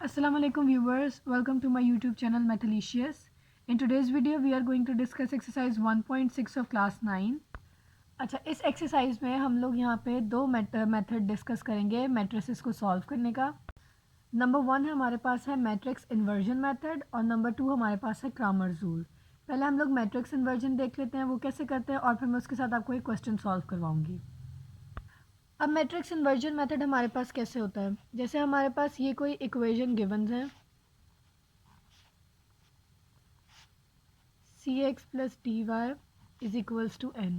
Assalamu alaikum viewers, welcome to my YouTube channel Mathalicious. In today's video we are going to discuss exercise 1.6 of class 9. अच्छा, इस exercise में हम लोग यहाँ पे दो मेथड डिस्कस करेंगे मैट्रिसेस को सॉल्व करने का। नंबर 1 है हमारे पास है मैट्रिक्स इन्वर्जन मेथड और नंबर 2 हमारे पास है क्रैमर्स रूल। पहले हम लोग मैट्रिक्स इन्वर्जन देख लेते हैं वो कैसे करते हैं और फिर मैं उसके साथ आपको एक क्वेश्चन सॉल्व करवाऊँगी। अब मैट्रिक्स इन्वर्जन मेथड हमारे पास कैसे होता है, जैसे हमारे पास ये कोई इक्वेशन गिवन्स हैं cx plus D Y is equals to n।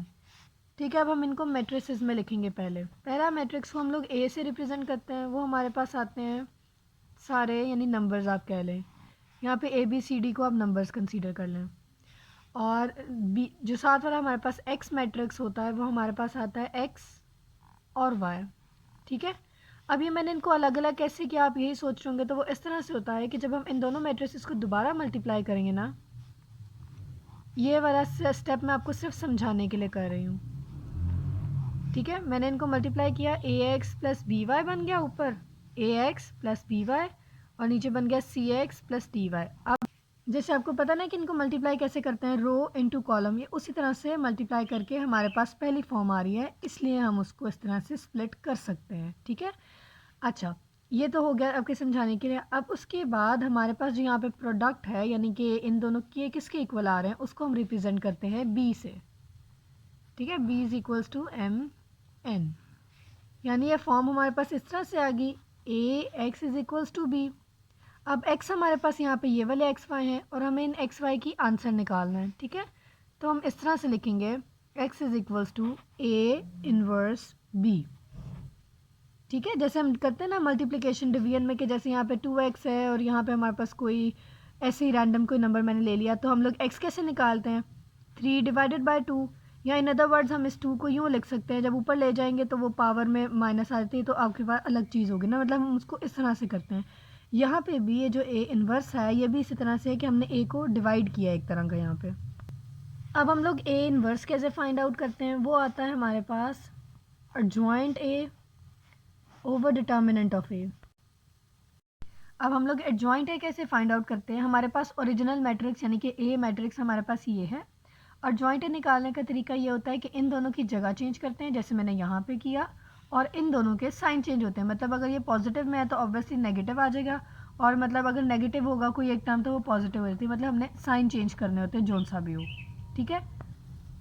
ठीक है, अब हम इनको मैट्रिसेस में लिखेंगे। पहला मैट्रिक्स को हम लोग a से रिप्रेजेंट करते हैं, वो हमारे पास आते हैं सारे यानी नंबर्स आप कह लें। यहाँ पे a b c d को आप नंबर्स कंसीडर कर लें। और b जो साथ वाला हमारे पास x मैट्रिक्स होता है वो हमारे पास आता है x और y। ठीक है, अब ये मैंने इनको अलग अलग कैसे किया आप यही सोच रहे होंगे, तो वो इस तरह से होता है कि जब हम इन दोनों मैट्रिसेस को दोबारा मल्टीप्लाई करेंगे ना, ये वाला स्टेप मैं आपको सिर्फ समझाने के लिए कर रही हूँ। ठीक है, मैंने इनको मल्टीप्लाई किया, ए एक्स प्लस बी वाई बन गया ऊपर ए एक्स प्लस बी वाई और नीचे बन गया सी एक्स प्लस डी वाई। अब जैसे आपको पता ना कि इनको मल्टीप्लाई कैसे करते हैं, रो इनटू कॉलम, ये उसी तरह से मल्टीप्लाई करके हमारे पास पहली फॉर्म आ रही है, इसलिए हम उसको इस तरह से स्प्लिट कर सकते हैं। ठीक है, अच्छा ये तो हो गया आपके समझाने के लिए। अब उसके बाद हमारे पास जो यहाँ पे प्रोडक्ट है यानी कि इन दोनों के किसके इक्वल आ रहे हैं उसको हम रिप्रेजेंट करते हैं b से। ठीक है, b is equals to m n, यानी ये फॉर्म हमारे पास इस तरह से आ गई a x is equals to b। अब x हमारे पास यहाँ पे ये वाले एक्स वाई हैं और हमें इन एक्स वाई की आंसर निकालना है। ठीक है, तो हम इस तरह से लिखेंगे x is equals to a inverse b। ठीक है, जैसे हम करते हैं ना मल्टीप्लिकेशन डिवीजन में कि जैसे यहाँ पे 2x है और यहाँ पे हमारे पास कोई ऐसे ही रैंडम कोई नंबर मैंने ले लिया, तो हम लोग x कैसे निकालते हैं, 3 डिवाइडेड बाय 2, या इन अदर वर्ड्स हम इस 2 को यूँ लिख सकते हैं, जब ऊपर ले जाएंगे तो वो पावर में माइनस आ जाती है तो आपके पास अलग चीज़ होगी ना, मतलब हम उसको इस तरह से करते हैं। यहाँ पे भी ये जो a इन्वर्स है ये भी इसी तरह से है कि हमने a को डिवाइड किया एक तरह का यहाँ पे। अब हम लोग a इन्वर्स कैसे फाइंड आउट करते हैं, वो आता है हमारे पास adjoint a over determinant of A. अब हम लोग एडजॉइंट ए कैसे फाइंड आउट करते हैं, हमारे पास ओरिजिनल मैट्रिक्स यानी कि ए मैट्रिक्स हमारे पास ये है, और जॉइंट ए निकालने का तरीका ये होता है कि इन दोनों की जगह चेंज करते हैं, जैसे मैंने यहाँ पे किया, और इन दोनों के साइन चेंज होते हैं। मतलब अगर ये पॉजिटिव में है तो ऑब्वियसली नेगेटिव आ जाएगा, और मतलब अगर नेगेटिव होगा कोई एक टर्म तो वो पॉजिटिव हो जाती है, मतलब हमने साइन चेंज करने होते हैं जोन सा भी हो। ठीक है,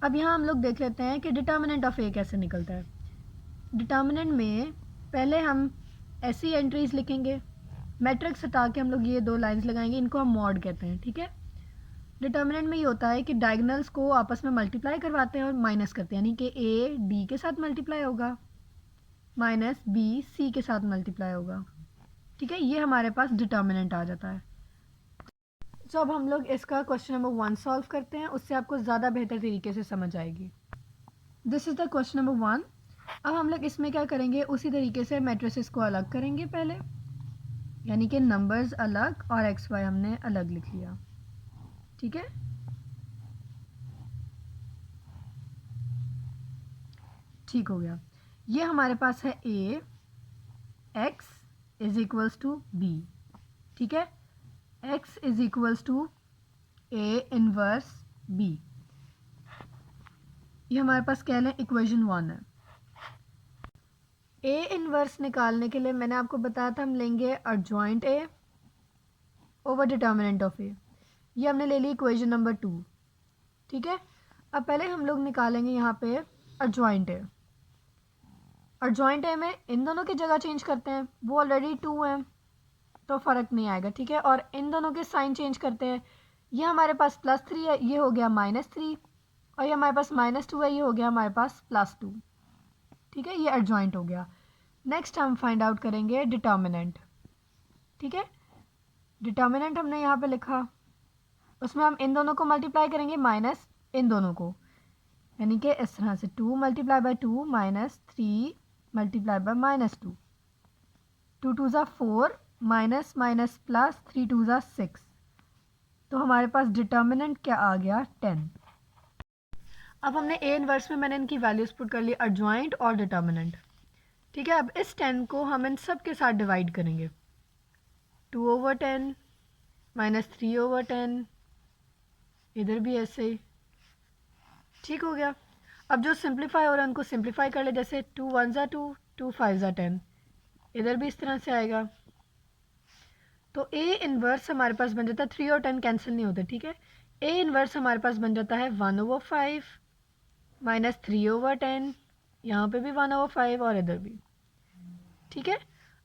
अब यहाँ हम लोग देख लेते हैं कि डिटर्मिनेंट ऑफ ए कैसे निकलता है। डिटर्मिनेंट में पहले हम ऐसी एंट्रीज लिखेंगे, मैट्रिक्स हटा के हम लोग ये दो लाइंस लगाएंगे, इनको हम मॉड कहते हैं। ठीक है, डिटर्मिनेंट में ये होता है कि डायगोनल्स को आपस में मल्टीप्लाई करवाते हैं और माइनस करते हैं, यानी कि ए डी के साथ मल्टीप्लाई होगा माइनस बी सी के साथ मल्टीप्लाई होगा। ठीक है, ये हमारे पास डिटर्मिनेंट आ जाता है। तो अब हम लोग इसका क्वेश्चन नंबर 1 सॉल्व करते हैं, उससे आपको ज़्यादा बेहतर तरीके से समझ आएगी। This is the question number 1। अब हम लोग इसमें क्या करेंगे, उसी तरीके से मैट्रिसेस को अलग करेंगे पहले, यानी कि नंबर्स अलग और एक्स वाई हमने अलग लिख लिया। ठीक है, ठीक हो गया। ये हमारे पास है A X is equals to B. ठीक है, X is equals to A inverse B, ये हमारे पास क्या है, इक्वेशन 1 है। ए इनवर्स निकालने के लिए मैंने आपको बताया था हम लेंगे adjoint A over determinant of A, ये हमने ले ली इक्वेशन नंबर 2। ठीक है, अब पहले हम लोग निकालेंगे यहाँ पे एडजॉइंट ए। एडजॉइंट ए में इन दोनों की जगह चेंज करते हैं, वो ऑलरेडी 2 है तो फ़र्क नहीं आएगा। ठीक है, और इन दोनों के साइन चेंज करते हैं, ये हमारे पास +3 है, ये हो गया -3, और ये हमारे पास -2 है, ये हो गया हमारे पास +2। ठीक है, ये एडजॉइंट हो गया। नेक्स्ट हम फाइंड आउट करेंगे डिटर्मिनेंट। ठीक है, डिटर्मिनेंट हमने यहाँ पे लिखा, उसमें हम इन दोनों को मल्टीप्लाई करेंगे माइनस इन दोनों को, यानी कि इस तरह से 2 multiply by 2 minus 3 multiply bye -2, 2 2 ज़ा 4 माइनस माइनस प्लस 3 2 ज़ा 6, तो हमारे पास डिटर्मिनेंट क्या आ गया 10। अब हमने ए इनवर्स में मैंने इनकी वैल्यूज पुट कर ली, एडजॉइंट और डिटर्मिनेंट। ठीक है, अब इस 10 को हम इन सब के साथ डिवाइड करेंगे, 2/10 माइनस 3/10, इधर भी ऐसे ही। ठीक हो गया। अब जो सिंप्लीफाई हो रहा है उनको सिंप्लीफाई कर ले, जैसे 2 1 ज़ा 2, 2 5 ज़ा 10, इधर भी इस तरह से आएगा। तो ए इन्वर्स हमारे पास बन जाता है, 3 और 10 कैंसिल नहीं होते, ठीक है। ए इन्वर्स हमारे पास बन जाता है 1/5 माइनस 3/10, यहाँ पे भी 1/5 और इधर भी, ठीक है।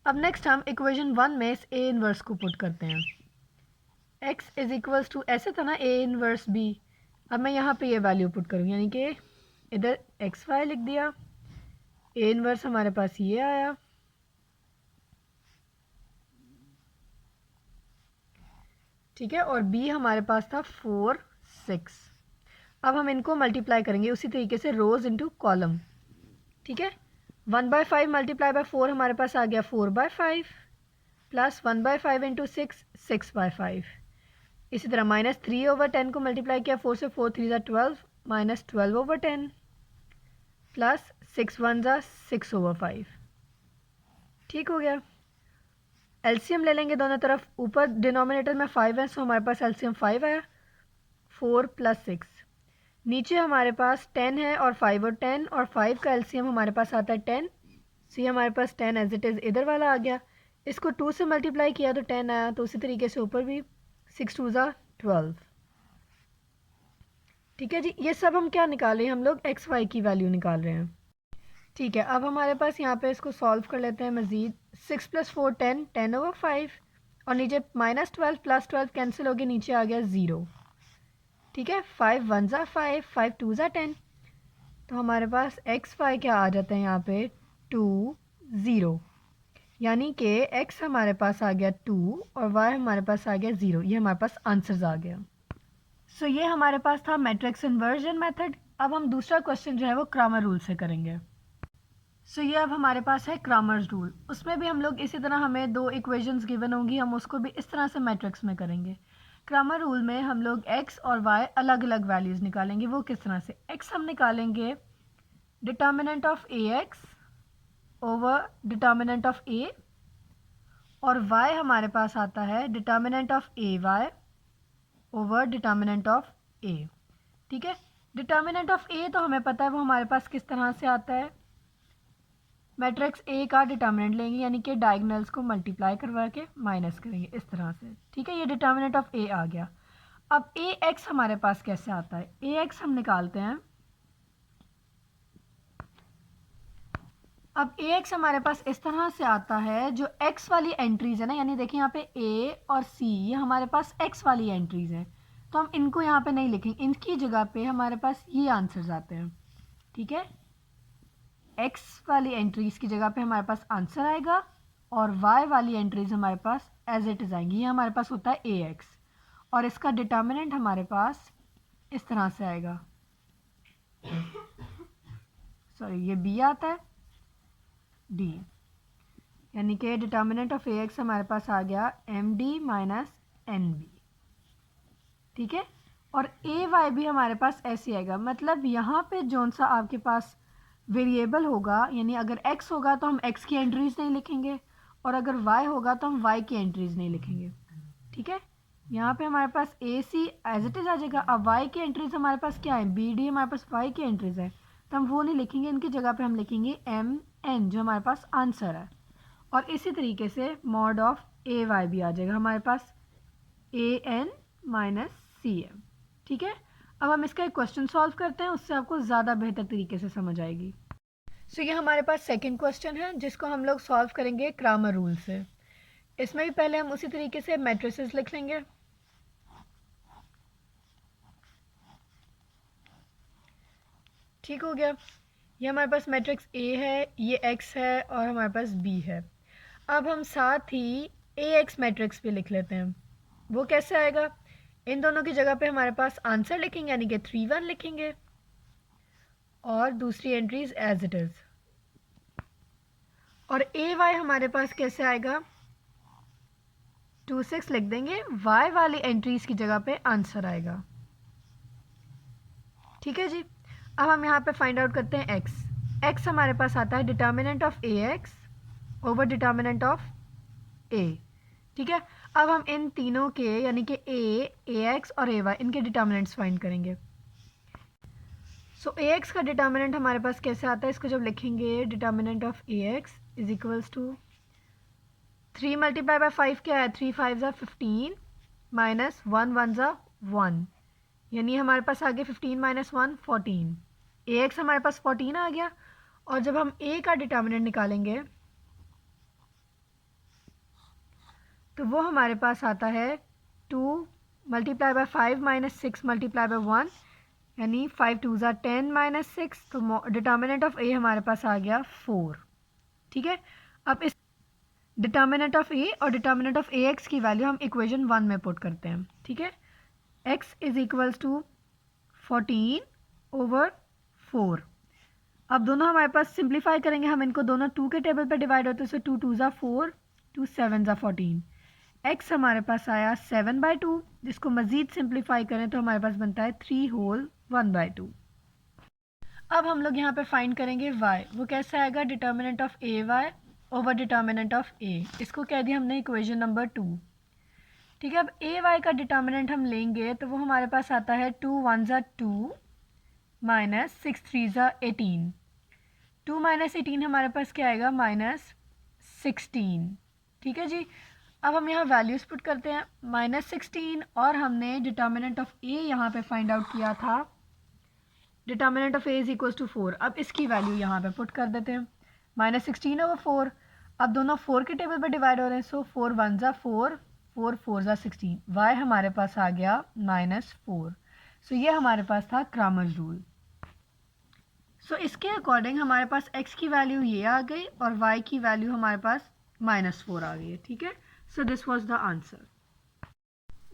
अब नेक्स्ट हम इक्वेशन 1 में इस ए इन्वर्स को पुट करते हैं। x इज इक्वल्स टू, ऐसे था ना ए इन्वर्स बी, अब मैं यहाँ पे ये वैल्यू पुट करूँगी, यानी कि इधर एक्स वाई लिख दिया, ए इन्वर्स हमारे पास ये आया, ठीक है, और b हमारे पास था 4 6। अब हम इनको मल्टीप्लाई करेंगे उसी तरीके से, रोज इनटू कॉलम, ठीक है। 1/5 मल्टीप्लाई बाय 4 हमारे पास आ गया 4/5 प्लस 1/5 इंटू 6 6/5। इसी तरह माइनस 3/10 को मल्टीप्लाई किया 4 से, 4 3 ज़ा 12 माइनस 12/10 प्लस 6 1 ज़ा 6/5। ठीक हो गया। एलसीएम ले लेंगे दोनों तरफ, ऊपर डिनोमिनेटर में 5 है, सो हमारे पास एलसीएम 5 है, 4 + 6। नीचे हमारे पास 10 है और 5 और 10, और 5 का एलसीएम हमारे पास आता है 10, सी हमारे पास 10 एज इट इज़ इधर वाला आ गया। इसको 2 से मल्टीप्लाई किया तो 10 आया, तो उसी तरीके से ऊपर भी 6 2 ज़ा 12। ठीक है जी, ये सब हम क्या निकाल रहे हैं, हम लोग एक्स वाई की वैल्यू निकाल रहे हैं। ठीक है, अब हमारे पास यहाँ पे इसको सॉल्व कर लेते हैं मज़ीद। 6 + 4 10, 10/5, और नीचे -12 + 12 कैंसिल हो गया, नीचे आ गया 0। ठीक है, 5 1 ज़ा 5, 5 2 ज़ा 10, तो हमारे पास एक्स वाई क्या आ जाता है यहाँ पे 2 0, यानी कि x हमारे पास आ गया 2 और y हमारे पास आ गया 0। ये हमारे पास आंसर्स आ गया। सो ये हमारे पास था मैट्रिक्स इन्वर्जन मेथड। अब हम दूसरा क्वेश्चन जो है वो क्रैमर रूल से करेंगे। सो ये अब हमारे पास है क्रैमर्स रूल। उसमें भी हम लोग इसी तरह, हमें 2 इक्वेशंस गिवन होंगी, हम उसको भी इस तरह से मैट्रिक्स में करेंगे। क्रैमर रूल में हम लोग x और y अलग अलग वैल्यूज़ निकालेंगे। वो किस तरह से, x हम निकालेंगे determinant of ax over determinant of a, और y हमारे पास आता है determinant of ay over determinant of a। ठीक है, डिटर्मिनेंट ऑफ a तो हमें पता है वो हमारे पास किस तरह से आता है, मैट्रिक्स a का डिटर्मिनेंट लेंगे, यानी कि डायगोनल्स को मल्टीप्लाई करवा के माइनस करेंगे इस तरह से। ठीक है, ये डिटर्मिनेंट ऑफ a आ गया। अब ax हमारे पास कैसे आता है, ax हम निकालते हैं। अब ax हमारे पास इस तरह से आता है, जो x वाली एंट्रीज है ना, यानी देखिए यहाँ पे a और c ये हमारे पास x वाली एंट्रीज हैं, तो हम इनको यहाँ पे नहीं लिखेंगे, इनकी जगह पे हमारे पास ये आंसर्स आते हैं। ठीक है, x वाली एंट्रीज की जगह पे हमारे पास आंसर आएगा, और y वाली एंट्रीज हमारे पास एज इट इज़ आएंगी। ये हमारे पास होता है ax, और इसका डिटर्मिनेंट हमारे पास इस तरह से आएगा, सॉरी ये b आता है d, यानी कि डिटर्मिनेंट ऑफ ax हमारे पास आ गया md माइनस nb। ठीक है, और ay भी हमारे पास ऐसे आएगा, मतलब यहाँ पे जौन सा आपके पास वेरिएबल होगा, यानी अगर x होगा तो हम x की एंट्रीज नहीं लिखेंगे, और अगर y होगा तो हम y की एंट्रीज नहीं लिखेंगे। ठीक है, यहाँ पे हमारे पास ए सी एज इट इज़ आ जाएगा। अब y की एंट्रीज हमारे पास क्या है, बी डी हमारे पास y की एंट्रीज है, तो हम वो नहीं लिखेंगे, इनकी जगह पे हम लिखेंगे एम एन जो हमारे पास आंसर है। और इसी तरीके से मॉड ऑफ ए वाई भी आ जाएगा हमारे पास, A N minus C M. ठीक है, अब हम इसका एक क्वेश्चन सॉल्व करते हैं, उससे आपको ज़्यादा बेहतर तरीके से समझ आएगी। सो ये हमारे पास सेकंड क्वेश्चन है, जिसको हम लोग सॉल्व करेंगे क्रैमर रूल से। इसमें भी पहले हम उसी तरीके से मैट्रिसेस लिख लेंगे। ठीक हो गया, ये हमारे पास मैट्रिक्स A है, ये X है, और हमारे पास B है। अब हम साथ ही AX मैट्रिक्स भी लिख लेते हैं। वो कैसे आएगा, इन दोनों की जगह पे हमारे पास आंसर लिखेंगे, यानी कि 3 1 लिखेंगे, और दूसरी एंट्रीज एज इट इज़। और AY हमारे पास कैसे आएगा, 2 6 लिख देंगे, Y वाली एंट्रीज की जगह पे आंसर आएगा। ठीक है जी, अब हम यहाँ पे फाइंड आउट करते हैं x हमारे पास आता है determinant of ax over determinant of a। ठीक है। अब हम इन तीनों के यानी कि ए एक्स और ए वाई इनके डिटर्मिनेंट्स फाइंड करेंगे। सो ए एक्स का डिटर्मिनेंट हमारे पास कैसे आता है, इसको जब लिखेंगे determinant of A X is equals to 3 multiply by 5 क्या है, 3 5 ज़ा 15 माइनस 1 1 ज़ा 1, यानी हमारे पास आ गया 15 माइनस 1 14। ए एक्स हमारे पास 14 आ गया। और जब हम ए का डिटर्मिनेंट निकालेंगे तो वो हमारे पास आता है 2 multiply by 5 minus 6 multiply by 1, यानी 5 2 ज़ा 10 माइनस 6, तो डिटर्मिनेंट ऑफ ए हमारे पास आ गया 4। ठीक है। अब इस डिटर्मिनेंट ऑफ ए और डिटर्मिनेंट ऑफ ए एक्स की वैल्यू हम इक्वेशन 1 में पुट करते हैं। ठीक है। x is equals to 14 over 4। अब दोनों हमारे पास सिंप्लीफाई करेंगे हम इनको, दोनों 2 के टेबल पे डिवाइड होते हैं, तो 2 2 ज़ा 4, 2 7 ज़ा 14। x हमारे पास आया 7/2, जिसको मज़ीद सिंप्लीफाई करें तो हमारे पास बनता है 3 होल 1/2। अब हम लोग यहाँ पे फाइंड करेंगे y, वो कैसे आएगा, determinant of A Y over determinant of A, इसको कह दिया हमने इक्वेशन नंबर 2। ठीक है। अब ए वाई का डिटर्मिनेंट हम लेंगे तो वो हमारे पास आता है 2 1 ज़ा 2 माइनस 6 3 ज़ा 18। 2 माइनस 18 हमारे पास क्या आएगा, -16। ठीक है जी। अब हम यहाँ वैल्यूज़ पुट करते हैं, -16, और हमने डिटर्मिनेंट ऑफ ए यहाँ पे फाइंड आउट किया था, determinant of A is equals to 4। अब इसकी वैल्यू यहाँ पे पुट कर देते हैं, -16 ओवर 4। अब दोनों 4 के टेबल पे डिवाइड हो रहे हैं, सो 4 1 ज़ा 4, 4 4 ज़ा 16, y हमारे पास आ गया -4। सो ये हमारे पास था क्रैमर रूल। सो इसके अकॉर्डिंग हमारे पास x की वैल्यू ये आ गई और y की वैल्यू हमारे पास -4 आ गई है। ठीक है। So this was the answer.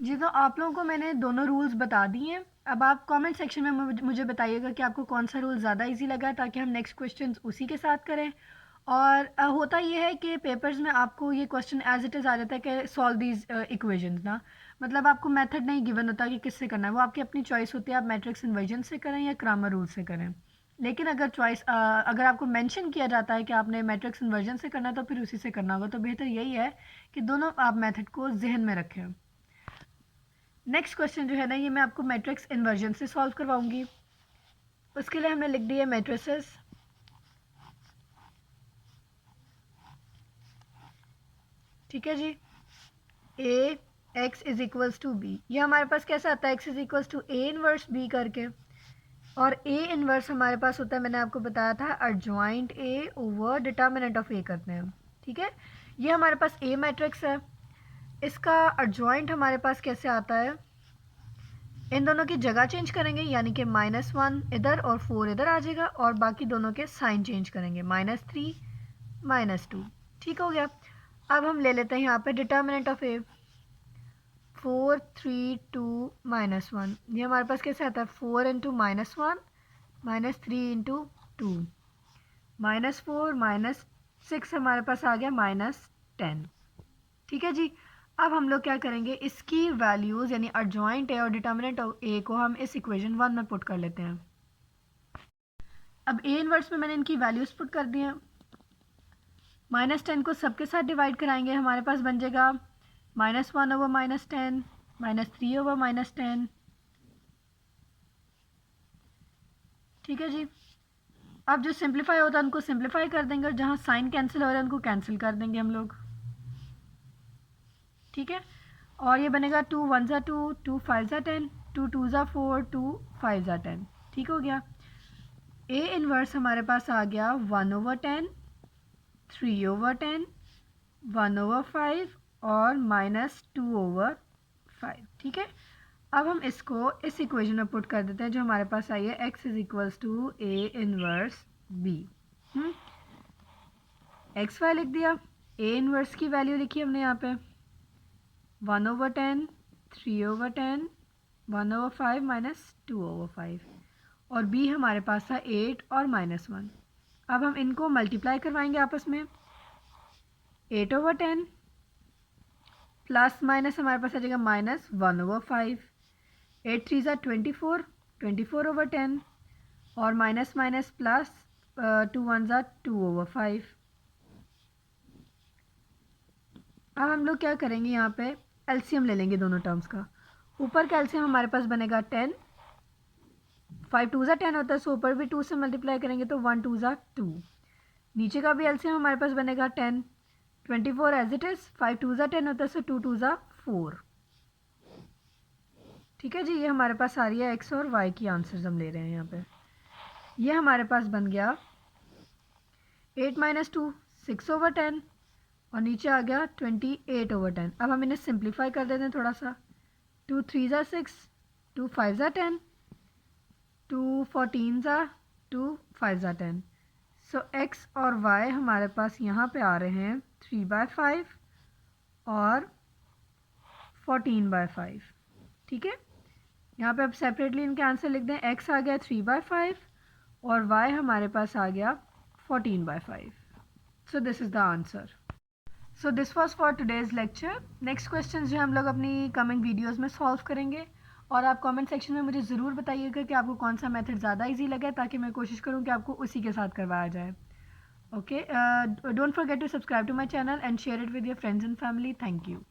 जी, तो आप लोगों को मैंने दोनों रूल्स बता दिए हैं। अब आप कमेंट सेक्शन में मुझे बताइएगा कि आपको कौन सा रूल ज़्यादा इजी लगा, ताकि हम नेक्स्ट क्वेश्चन उसी के साथ करें। और होता ये है कि पेपर्स में आपको ये क्वेश्चन एज इट इज़ आ जाता है कि सॉल्व दीज इक्वेशंस ना, मतलब आपको मेथड नहीं गिवन होता कि किससे करना है, वो आपकी अपनी चॉइस होती है, आप मैट्रिक्स इन्वर्जन से करें या क्रैमर रूल से करें। लेकिन अगर अगर आपको मेंशन किया जाता है कि आपने मैट्रिक्स इन्वर्जन से करना है तो फिर उसी से करना होगा, तो बेहतर यही है कि दोनों आप मेथड को जहन में रखें। नेक्स्ट क्वेश्चन जो है ना, ये मैं आपको मैट्रिक्स इन्वर्जन से सॉल्व करवाऊंगी। उसके लिए हमने लिख दी है मैट्रिसेस। ठीक है जी। A X is equals to B, ये हमारे पास कैसा आता है, X is equals to A inverse B करके, और ए इनवर्स हमारे पास होता है, मैंने आपको बताया था, adjoint A over determinant of A करते हैं। ठीक है। ये हमारे पास ए मैट्रिक्स है, इसका एडजॉइंट हमारे पास कैसे आता है, इन दोनों की जगह चेंज करेंगे, यानी कि -1 इधर और 4 इधर आ जाएगा, और बाकी दोनों के साइन चेंज करेंगे, -3 -2। ठीक हो गया। अब हम ले लेते हैं यहाँ पे डिटर्मिनेंट ऑफ ए, 4 3 2 -1, ये हमारे पास कैसे आता है, 4 इंटू -1 -3 इंटू 2, -4 -6 हमारे पास आ गया -10। ठीक है जी। अब हम लोग क्या करेंगे, इसकी वैल्यूज़ यानी एडजॉइंट ए और डिटर्मिनेंट ऑफ ए को हम इस इक्वेशन 1 में पुट कर लेते हैं। अब ए इनवर्स में मैंने इनकी वैल्यूज़ पुट कर दी हैं, -10 को सबके साथ डिवाइड कराएंगे, हमारे पास बन जाएगा -1 ओवर -10, -3 ओवर -10। ठीक है जी। अब जो सिंप्लीफाई होता है उनको सिंप्लीफाई कर देंगे, और जहाँ साइन कैंसिल हो रहा है उनको कैंसिल कर देंगे हम लोग। ठीक है। और ये बनेगा 2 1 ज़ा 2, 2 5 ज़ा 10, 2 2 ज़ा 4, 2 5 ज़ा 10। ठीक हो गया। ए इनवर्स हमारे पास आ गया 1 ओवर 10, 3 ओवर 10, 1 ओवर 5 और -2 ओवर 5। ठीक है। अब हम इसको इस इक्वेशन में पुट कर देते हैं जो हमारे पास आई है, x is equals to A inverse B. X Y लिख दिया, ए इनवर्स की वैल्यू लिखी हमने यहाँ पे 1 ओवर 10, 3 ओवर 10, 1 ओवर 5 -2 ओवर 5, और b हमारे पास था 8 और -1। अब हम इनको मल्टीप्लाई करवाएंगे आपस में, 8 ओवर 10 प्लस माइनस हमारे पास आ जाएगा -1 ओवर 5, 8 3 ज़ा 24, 24 ओवर 10, और माइनस माइनस प्लस 2 1 ज़ा 2 ओवर 5। अब हम लोग क्या करेंगे, यहाँ पे एलसीएम ले लेंगे दोनों टर्म्स का। ऊपर का एलसीएम हमारे पास बनेगा 10, 5 टू ज़ा 10 होता है, सो ऊपर भी 2 से मल्टीप्लाई करेंगे तो 1 2 ज़ा 2। नीचे का भी एलसीएम हमारे पास बनेगा 10, 24 एज इट इज़, 5 टू ज़ा 10 होता है, सो 2 2 ज़ा 4। ठीक है जी, ये हमारे पास आ रही है एक्स और वाई की आंसर्स हम ले रहे हैं यहाँ पे। ये हमारे पास बन गया 8 माइनस 2 6/10 और नीचे आ गया 28/10। अब हम इन्हें सिंप्लीफाई कर देते हैं थोड़ा सा। 2 3 ज़ा 6, 2 5 ज़ा 10, 2 14 ज़ा 2 5 ज़ा 10। सो एक्स और वाई हमारे पास यहाँ पे आ रहे हैं 3/5 और 14/5। ठीक है, यहाँ पे अब सेपरेटली इनके आंसर लिख दें। एक्स आ गया 3/5 और वाई हमारे पास आ गया 14/5। So this is the answer. So this was for today's lecture. Next question जो हम लोग अपनी कमिंग वीडियोज़ में सॉल्व करेंगे, और आप कमेंट सेक्शन में मुझे ज़रूर बताइएगा कि आपको कौन सा मेथड ज़्यादा ईजी लगा है, ताकि मैं कोशिश करूँ कि आपको उसी के साथ करवाया जाए। Okay, don't forget to subscribe to my channel and share it with your friends and family. Thank you.